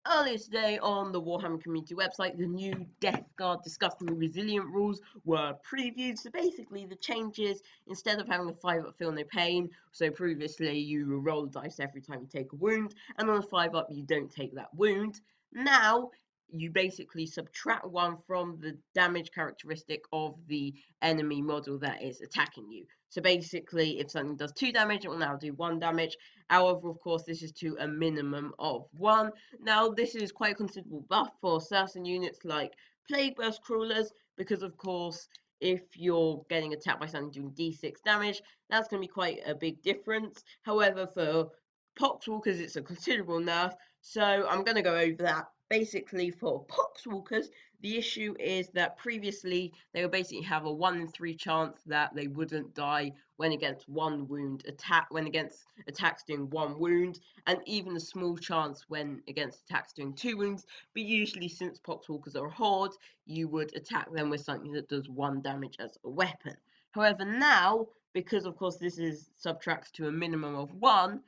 Earlier today on the Warhammer community website, the new Death Guard Disgustingly Resilient rules were previewed. So basically, the changes, instead of having a 5-up feel no pain, so previously you roll the dice every time you take a wound, and on a 5-up you don't take that wound. Now you basically subtract 1 from the damage characteristic of the enemy model that is attacking you. So basically, if something does 2 damage, it will now do 1 damage. However, of course, this is to a minimum of 1. Now, this is quite a considerable buff for certain units like Plague Burst Crawlers, because of course, if you're getting attacked by something doing d6 damage, that's going to be quite a big difference. However, for Poxwalkers, it's a considerable nerf, so I'm going to go over that. Basically, for Poxwalkers, the issue is that previously they would basically have a 1 in 3 chance that they wouldn't die when against 1 wound attack, when against attacks doing 1 wound, and even a small chance when against attacks doing 2 wounds. But usually, since Poxwalkers are a horde, you would attack them with something that does 1 damage as a weapon. However, now, because of course this is subtracts to a minimum of 1,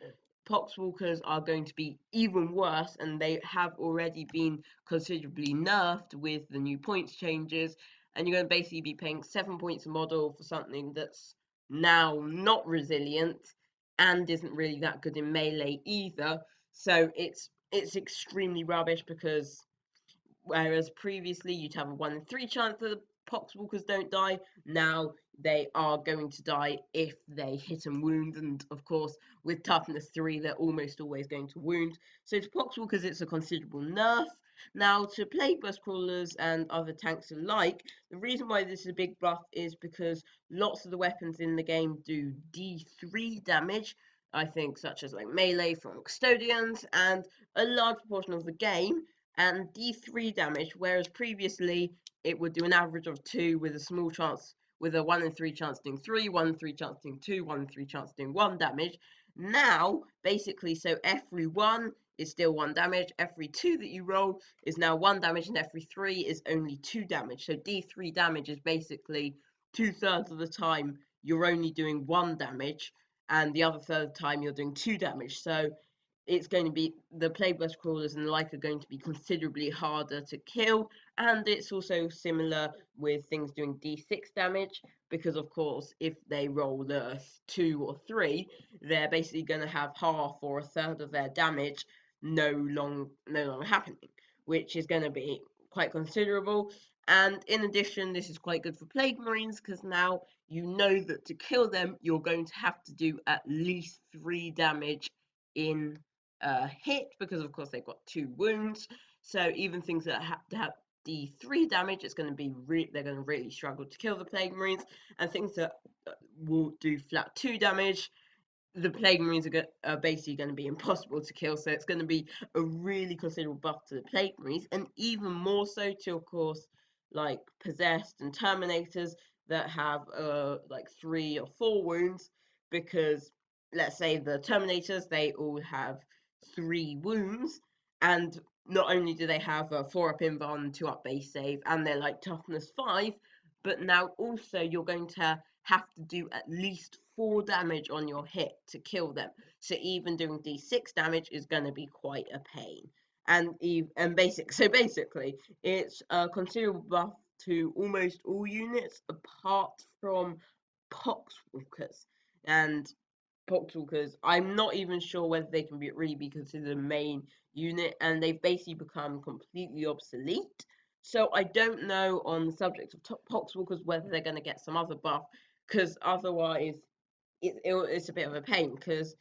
Poxwalkers are going to be even worse, and they have already been considerably nerfed with the new points changes, and you're going to basically be paying 7 points a model for something that's now not resilient and isn't really that good in melee either. So it's extremely rubbish, because whereas previously you'd have a 1 in 3 chance that the Poxwalkers don't die, now they are going to die if they hit and wound, and of course with toughness 3 they're almost always going to wound. So to Poxwalkers it's a considerable nerf. Now to Plague Burst Crawlers and other tanks alike, the reason why this is a big buff is because lots of the weapons in the game do D3 damage, I think, such as like melee from Custodians, and a large proportion of the game, and D3 damage, whereas previously it would do an average of 2 with a small chance, with a 1 in 3 chance doing 3, 1 in 3 chance doing 2, 1 in 3 chance doing 1 damage. Now, basically, so every 1 is still 1 damage, every 2 that you roll is now 1 damage, and every 3 is only 2 damage. So D3 damage is basically 2/3 of the time you're only doing 1 damage, and the other third of the time you're doing 2 damage. So it's going to be, the Plague Burst Crawlers and the like are going to be considerably harder to kill, and it's also similar with things doing d6 damage, because of course if they roll the 2 or 3, they're basically going to have half or a third of their damage no longer happening, which is going to be quite considerable. And in addition, this is quite good for Plague Marines, because now you know that to kill them you're going to have to do at least 3 damage in hit, because of course they've got 2 wounds. So even things that have to have D3 damage, it's going to be they're going to really struggle to kill the Plague Marines, and things that will do flat 2 damage, the Plague Marines are basically going to be impossible to kill. So it's going to be a really considerable buff to the Plague Marines, and even more so to, of course, like Possessed and Terminators that have like 3 or 4 wounds, because let's say the Terminators, they all have 3 wounds, and not only do they have a 4-up invuln, 2-up base save, and they're like toughness 5, but now also you're going to have to do at least 4 damage on your hit to kill them. So even doing d6 damage is going to be quite a pain. So basically, it's a considerable buff to almost all units apart from Poxwalkers. And Poxwalkers, I'm not even sure whether they can really be considered a main unit, and they've basically become completely obsolete. So I don't know on the subject of Poxwalkers whether they're going to get some other buff, because otherwise it's a bit of a pain. Because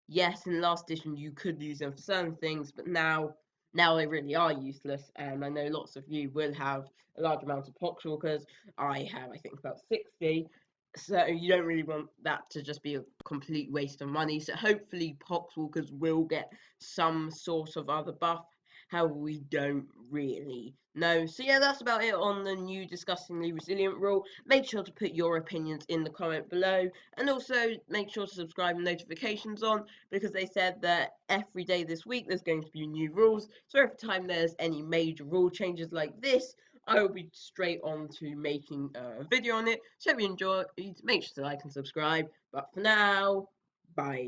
yes, in the last edition you could use them for certain things, but now they really are useless. And I know lots of you will have a large amount of Poxwalkers. I have, I think, about 60. So you don't really want that to just be a complete waste of money. So hopefully Poxwalkers will get some sort of other buff. However, we don't really know. So yeah, that's about it on the new Disgustingly Resilient rule. Make sure to put your opinions in the comment below, and also make sure to subscribe and notifications on, because they said that every day this week there's going to be new rules. So every time there's any major rule changes like this, I will be straight on to making a video on it. So if you enjoyed, make sure to like and subscribe. But for now, bye.